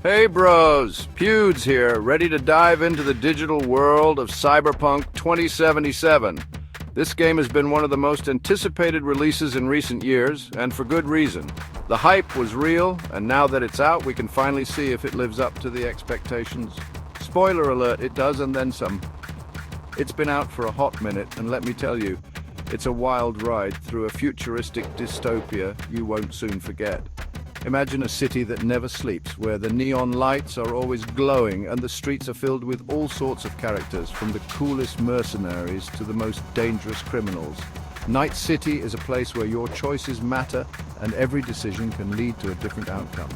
Hey bros, Pewds here, ready to dive into the digital world of Cyberpunk 2077. This game has been one of the most anticipated releases in recent years, and for good reason. The hype was real, and now that it's out, we can finally see if it lives up to the expectations. Spoiler alert, it does, and then some. It's been out for a hot minute, and let me tell you, it's a wild ride through a futuristic dystopia you won't soon forget. Imagine a city that never sleeps, where the neon lights are always glowing and the streets are filled with all sorts of characters, from the coolest mercenaries to the most dangerous criminals. Night City is a place where your choices matter and every decision can lead to a different outcome.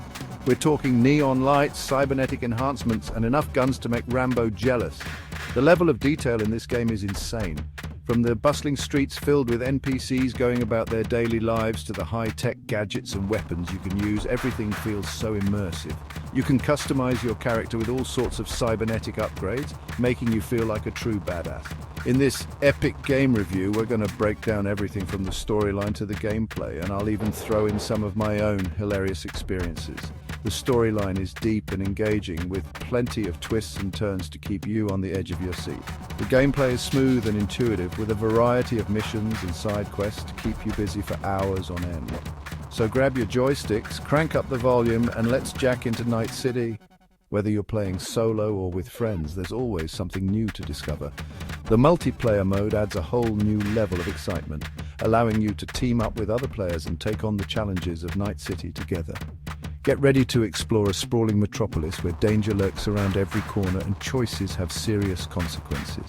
We're talking neon lights, cybernetic enhancements, and enough guns to make Rambo jealous. The level of detail in this game is insane. From the bustling streets filled with NPCs going about their daily lives to the high-tech gadgets and weapons you can use, everything feels so immersive. You can customize your character with all sorts of cybernetic upgrades, making you feel like a true badass. In this epic game review, we're going to break down everything from the storyline to the gameplay, and I'll even throw in some of my own hilarious experiences. The storyline is deep and engaging, with plenty of twists and turns to keep you on the edge of your seat. The gameplay is smooth and intuitive, with a variety of missions and side quests to keep you busy for hours on end. So grab your joysticks, crank up the volume, and let's jack into Night City. Whether you're playing solo or with friends, there's always something new to discover. The multiplayer mode adds a whole new level of excitement, allowing you to team up with other players and take on the challenges of Night City together. Get ready to explore a sprawling metropolis where danger lurks around every corner and choices have serious consequences.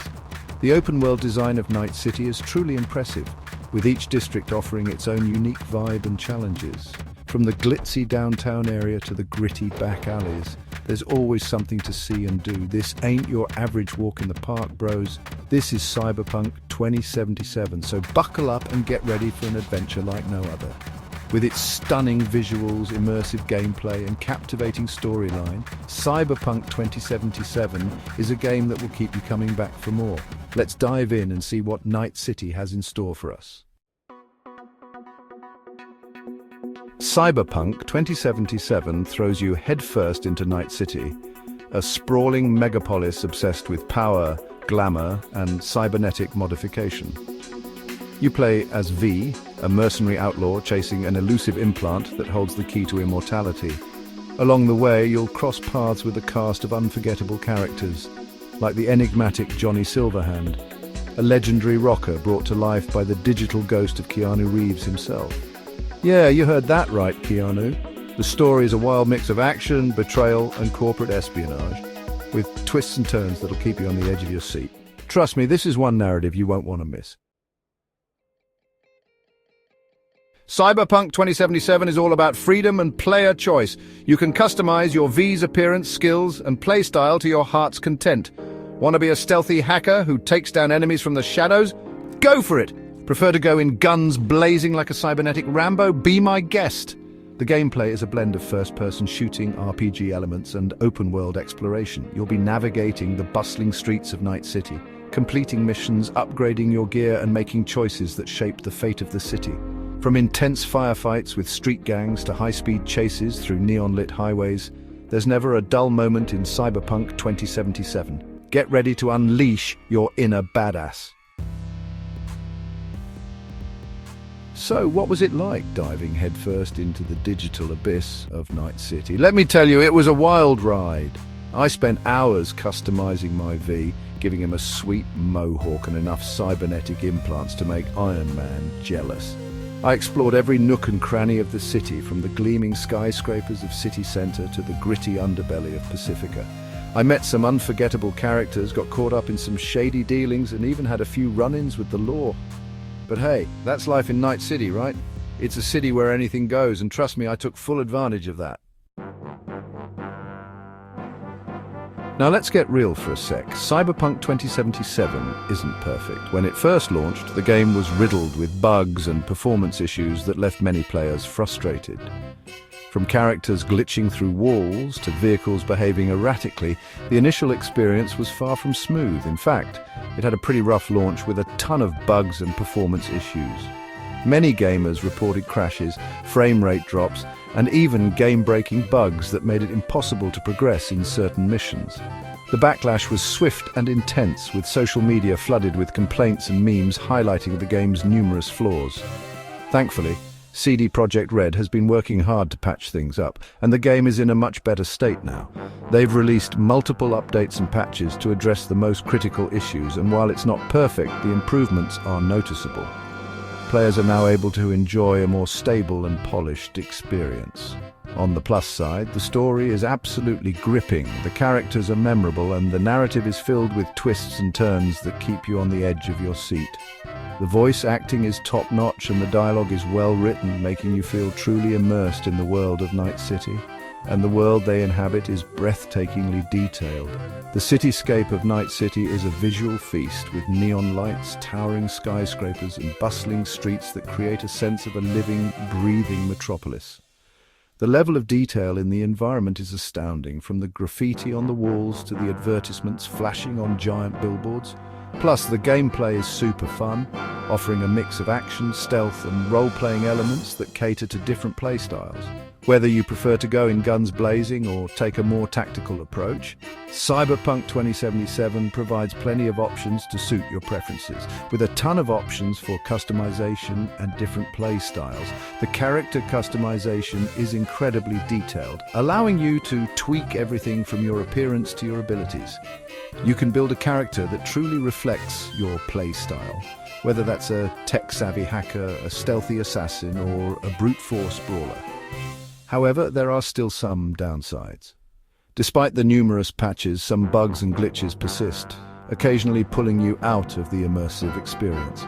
The open-world design of Night City is truly impressive, with each district offering its own unique vibe and challenges. From the glitzy downtown area to the gritty back alleys, there's always something to see and do. This ain't your average walk in the park, bros. This is Cyberpunk 2077, so buckle up and get ready for an adventure like no other. With its stunning visuals, immersive gameplay, and captivating storyline, Cyberpunk 2077 is a game that will keep you coming back for more. Let's dive in and see what Night City has in store for us. Cyberpunk 2077 throws you headfirst into Night City, a sprawling megapolis obsessed with power, glamour, and cybernetic modification. You play as V, a mercenary outlaw chasing an elusive implant that holds the key to immortality. Along the way, you'll cross paths with a cast of unforgettable characters, like the enigmatic Johnny Silverhand, a legendary rocker brought to life by the digital ghost of Keanu Reeves himself. Yeah, you heard that right, Keanu. The story is a wild mix of action, betrayal, and corporate espionage, with twists and turns that'll keep you on the edge of your seat. Trust me, this is one narrative you won't want to miss. Cyberpunk 2077 is all about freedom and player choice. You can customize your V's appearance, skills, and playstyle to your heart's content. Want to be a stealthy hacker who takes down enemies from the shadows? Go for it! Prefer to go in guns blazing like a cybernetic Rambo? Be my guest! The gameplay is a blend of first-person shooting, RPG elements, and open-world exploration. You'll be navigating the bustling streets of Night City, completing missions, upgrading your gear, and making choices that shape the fate of the city. From intense firefights with street gangs to high-speed chases through neon-lit highways, there's never a dull moment in Cyberpunk 2077. Get ready to unleash your inner badass. So, what was it like diving headfirst into the digital abyss of Night City? Let me tell you, it was a wild ride. I spent hours customizing my V, giving him a sweet mohawk and enough cybernetic implants to make Iron Man jealous. I explored every nook and cranny of the city, from the gleaming skyscrapers of City Center to the gritty underbelly of Pacifica. I met some unforgettable characters, got caught up in some shady dealings, and even had a few run-ins with the law. But hey, that's life in Night City, right? It's a city where anything goes, and trust me, I took full advantage of that. Now let's get real for a sec. Cyberpunk 2077 isn't perfect. When it first launched, the game was riddled with bugs and performance issues that left many players frustrated. From characters glitching through walls to vehicles behaving erratically, the initial experience was far from smooth. In fact, it had a pretty rough launch with a ton of bugs and performance issues. Many gamers reported crashes, frame rate drops, and even game-breaking bugs that made it impossible to progress in certain missions. The backlash was swift and intense, with social media flooded with complaints and memes highlighting the game's numerous flaws. Thankfully, CD Projekt Red has been working hard to patch things up, and the game is in a much better state now. They've released multiple updates and patches to address the most critical issues, and while it's not perfect, the improvements are noticeable. Players are now able to enjoy a more stable and polished experience. On the plus side, the story is absolutely gripping, the characters are memorable, and the narrative is filled with twists and turns that keep you on the edge of your seat. The voice acting is top-notch and the dialogue is well written, making you feel truly immersed in the world of Night City. And the world they inhabit is breathtakingly detailed. The cityscape of Night City is a visual feast, with neon lights, towering skyscrapers, and bustling streets that create a sense of a living, breathing metropolis. The level of detail in the environment is astounding, from the graffiti on the walls to the advertisements flashing on giant billboards. Plus, the gameplay is super fun, offering a mix of action, stealth, and role-playing elements that cater to different playstyles. Whether you prefer to go in guns blazing or take a more tactical approach, Cyberpunk 2077 provides plenty of options to suit your preferences. With a ton of options for customization and different play styles, the character customization is incredibly detailed, allowing you to tweak everything from your appearance to your abilities. You can build a character that truly reflects your play style, whether that's a tech-savvy hacker, a stealthy assassin, or a brute force brawler. However, there are still some downsides. Despite the numerous patches, some bugs and glitches persist, occasionally pulling you out of the immersive experience.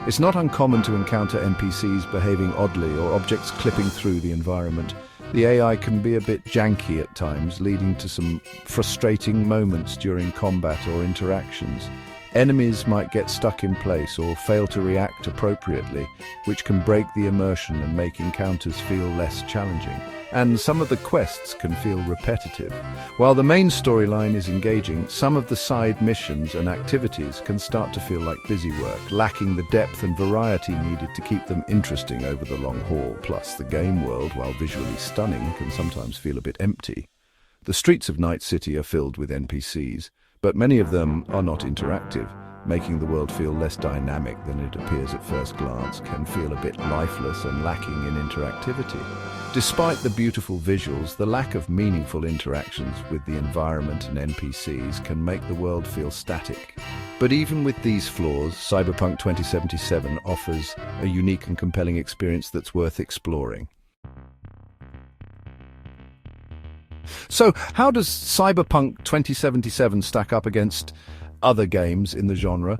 It's not uncommon to encounter NPCs behaving oddly or objects clipping through the environment. The AI can be a bit janky at times, leading to some frustrating moments during combat or interactions. Enemies might get stuck in place or fail to react appropriately, which can break the immersion and make encounters feel less challenging. And some of the quests can feel repetitive. While the main storyline is engaging, some of the side missions and activities can start to feel like busy work, lacking the depth and variety needed to keep them interesting over the long haul. Plus, the game world, while visually stunning, can sometimes feel a bit empty. The streets of Night City are filled with NPCs, but many of them are not interactive, making the world feel less dynamic than it appears at first glance, can feel a bit lifeless and lacking in interactivity. Despite the beautiful visuals, the lack of meaningful interactions with the environment and NPCs can make the world feel static. But even with these flaws, Cyberpunk 2077 offers a unique and compelling experience that's worth exploring. So, how does Cyberpunk 2077 stack up against other games in the genre?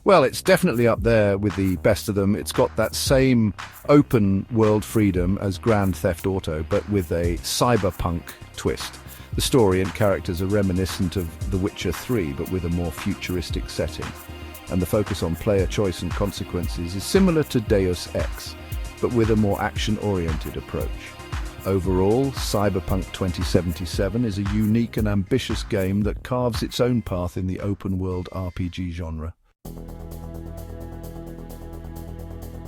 Well, it's definitely up there with the best of them. It's got that same open world freedom as Grand Theft Auto, but with a cyberpunk twist. The story and characters are reminiscent of The Witcher 3, but with a more futuristic setting. And the focus on player choice and consequences is similar to Deus Ex, but with a more action-oriented approach. Overall, Cyberpunk 2077 is a unique and ambitious game that carves its own path in the open-world RPG genre.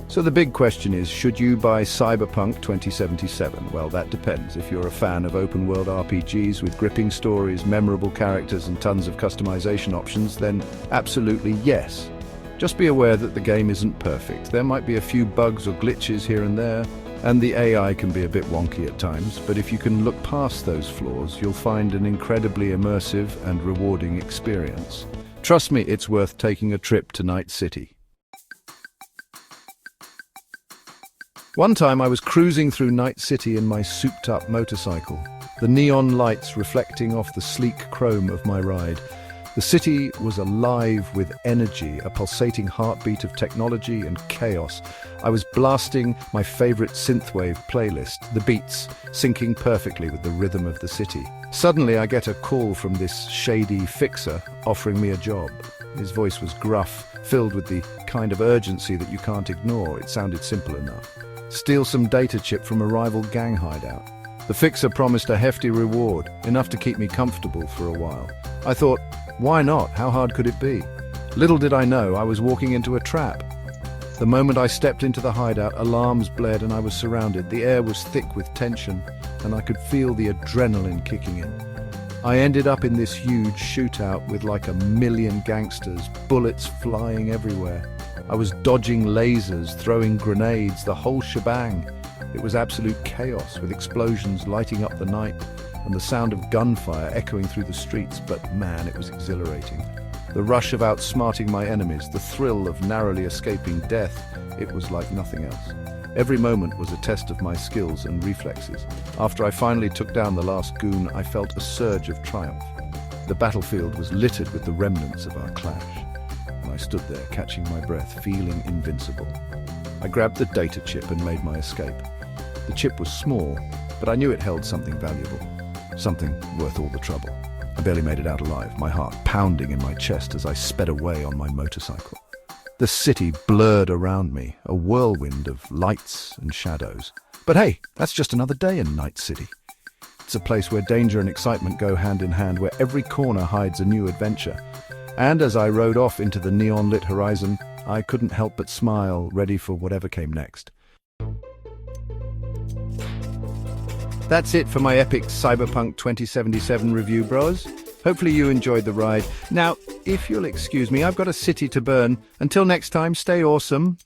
So the big question is, should you buy Cyberpunk 2077? Well, that depends. If you're a fan of open-world RPGs with gripping stories, memorable characters, and tons of customization options, then absolutely yes. Just be aware that the game isn't perfect. There might be a few bugs or glitches here and there, and the AI can be a bit wonky at times, but if you can look past those flaws, you'll find an incredibly immersive and rewarding experience. Trust me, it's worth taking a trip to Night City. One time I was cruising through Night City in my souped-up motorcycle, the neon lights reflecting off the sleek chrome of my ride. The city was alive with energy, a pulsating heartbeat of technology and chaos. I was blasting my favorite synthwave playlist, the beats syncing perfectly with the rhythm of the city. Suddenly I get a call from this shady fixer offering me a job. His voice was gruff, filled with the kind of urgency that you can't ignore. It sounded simple enough. Steal some data chip from a rival gang hideout. The fixer promised a hefty reward, enough to keep me comfortable for a while. I thought, why not? How hard could it be? Little did I know I was walking into a trap. The moment I stepped into the hideout, alarms blared and I was surrounded. The air was thick with tension, and I could feel the adrenaline kicking in. I ended up in this huge shootout with like 1,000,000 gangsters, bullets flying everywhere. I was dodging lasers, throwing grenades, the whole shebang. It was absolute chaos, with explosions lighting up the night and the sound of gunfire echoing through the streets, but man, it was exhilarating. The rush of outsmarting my enemies, the thrill of narrowly escaping death, it was like nothing else. Every moment was a test of my skills and reflexes. After I finally took down the last goon, I felt a surge of triumph. The battlefield was littered with the remnants of our clash, and I stood there catching my breath, feeling invincible. I grabbed the data chip and made my escape. The chip was small, but I knew it held something valuable, something worth all the trouble. I barely made it out alive, my heart pounding in my chest as I sped away on my motorcycle. The city blurred around me, a whirlwind of lights and shadows. But hey, that's just another day in Night City. It's a place where danger and excitement go hand in hand, where every corner hides a new adventure. And as I rode off into the neon-lit horizon, I couldn't help but smile, ready for whatever came next. That's it for my epic Cyberpunk 2077 review, bros. Hopefully you enjoyed the ride. Now, if you'll excuse me, I've got a city to burn. Until next time, stay awesome.